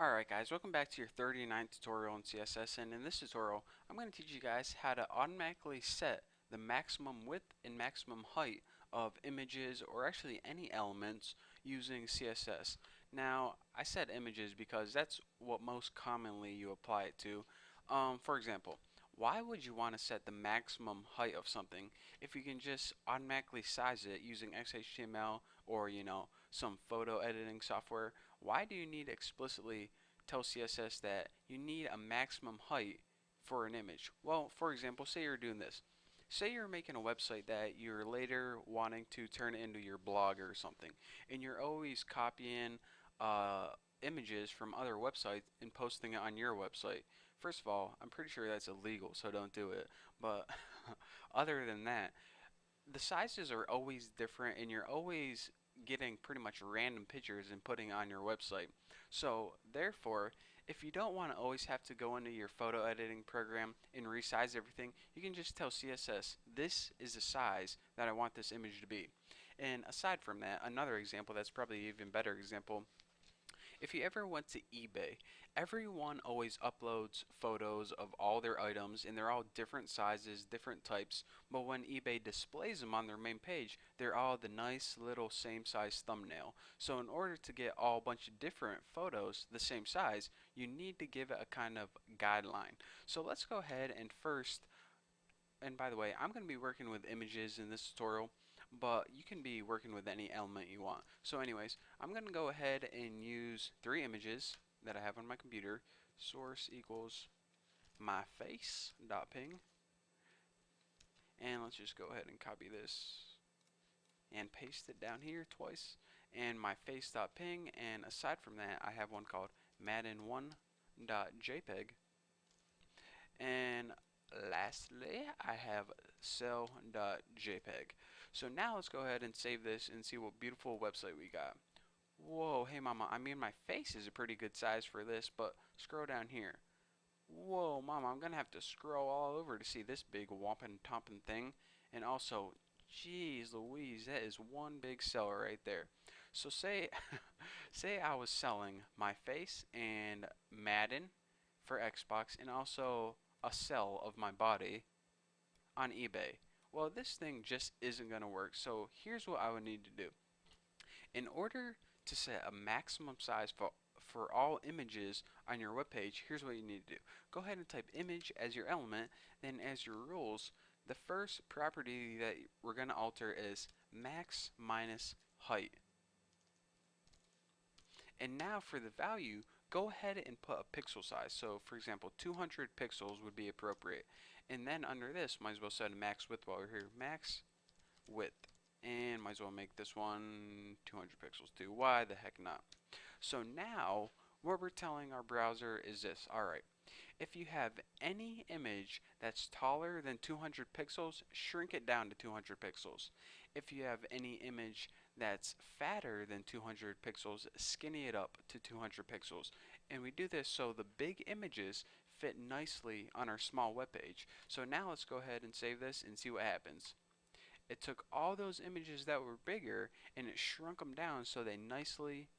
Alright guys, welcome back to your 39th tutorial in CSS, and in this tutorial I'm going to teach you guys how to automatically set the maximum width and maximum height of images, or actually any elements, using CSS. Now I said images because that's what most commonly you apply it to. For example, why would you want to set the maximum height of something if you can just automatically size it using XHTML or some photo editing software? Why do you need to explicitly tell CSS that you need a maximum height for an image? Well, for example, say you're doing this. Say you're making a website that you're later wanting to turn into your blog or something, and you're always copying images from other websites and posting it on your website. First of all, I'm pretty sure that's illegal, so don't do it. But other than that, the sizes are always different, and you're always getting pretty much random pictures and putting on your website. So therefore, if you don't want to always have to go into your photo editing program and resize everything, you can just tell CSS, this is the size that I want this image to be. And aside from that, another example that's probably an even better example, if you ever went to eBay, everyone always uploads photos of all their items, and they're all different sizes, different types, but when eBay displays them on their main page, they're all the nice little same size thumbnail. So in order to get all a bunch of different photos the same size, you need to give it a kind of guideline. So let's go ahead and first, and by the way, I'm going to be working with images in this tutorial, but you can be working with any element you want. So anyways, I'm going to go ahead and use 3 images that I have on my computer. Source equals my face dot ping, and let's just go ahead and copy this and paste it down here twice, and my face dot ping. And aside from that, I have one called Madden1.jpg, and lastly I have cell.jpg. So now let's go ahead and save this and see what beautiful website we got. Whoa, hey mama, I mean my face is a pretty good size for this, but scroll down here. Whoa, mama, I'm gonna have to scroll all over to see this big whopping topping thing. And also, jeez Louise, that is one big seller right there. So say say I was selling my face and Madden for Xbox, and also a cell of my body on eBay. Well, this thing just isn't going to work. So here's what I would need to do. In order to set a maximum size for all images on your web page, here's what you need to do. Go ahead and type image as your element, then as your rules, the first property that we're going to alter is max minus height. And now for the value, go ahead and put a pixel size. So for example, 200 pixels would be appropriate. And then under this, might as well set a max width while we're here. Max width. And might as well make this one 200 pixels too. Why the heck not? So now, what we're telling our browser is this. Alright, if you have any image that's taller than 200 pixels, shrink it down to 200 pixels. If you have any image that's fatter than 200 pixels, skinny it up to 200 pixels. And we do this so the big images fit nicely on our small web page. So now let's go ahead and save this and see what happens. It took all those images that were bigger and it shrunk them down so they nicely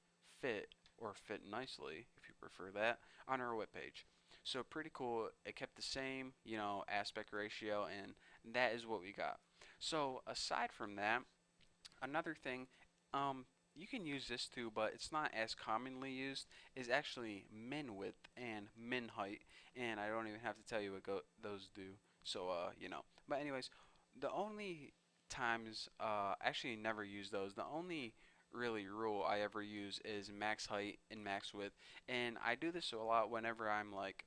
fit, or fit nicely if you prefer that, on our web page. So pretty cool. It kept the same, aspect ratio, and that is what we got. So aside from that, another thing, you can use this too, but it's not as commonly used, is actually min width and min height, and I don't even have to tell you what those do. So but anyways, the only times actually never use those. The only really rule I ever use is max height and max width, and I do this a lot whenever I'm like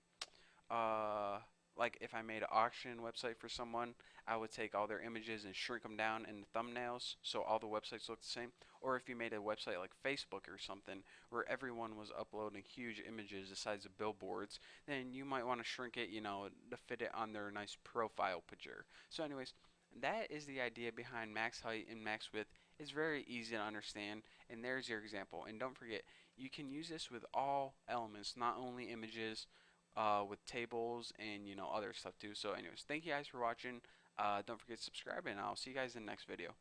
if I made an auction website for someone, I would take all their images and shrink them down in the thumbnails so all the websites look the same. Or if you made a website like Facebook or something where everyone was uploading huge images the size of billboards, then you might want to shrink it, to fit it on their nice profile picture. So anyways, that is the idea behind max height and max width. It's very easy to understand, and there's your example. And don't forget, you can use this with all elements, not only images, with tables and other stuff too. So anyways, thank you guys for watching. Don't forget to subscribe, and I'll see you guys in the next video.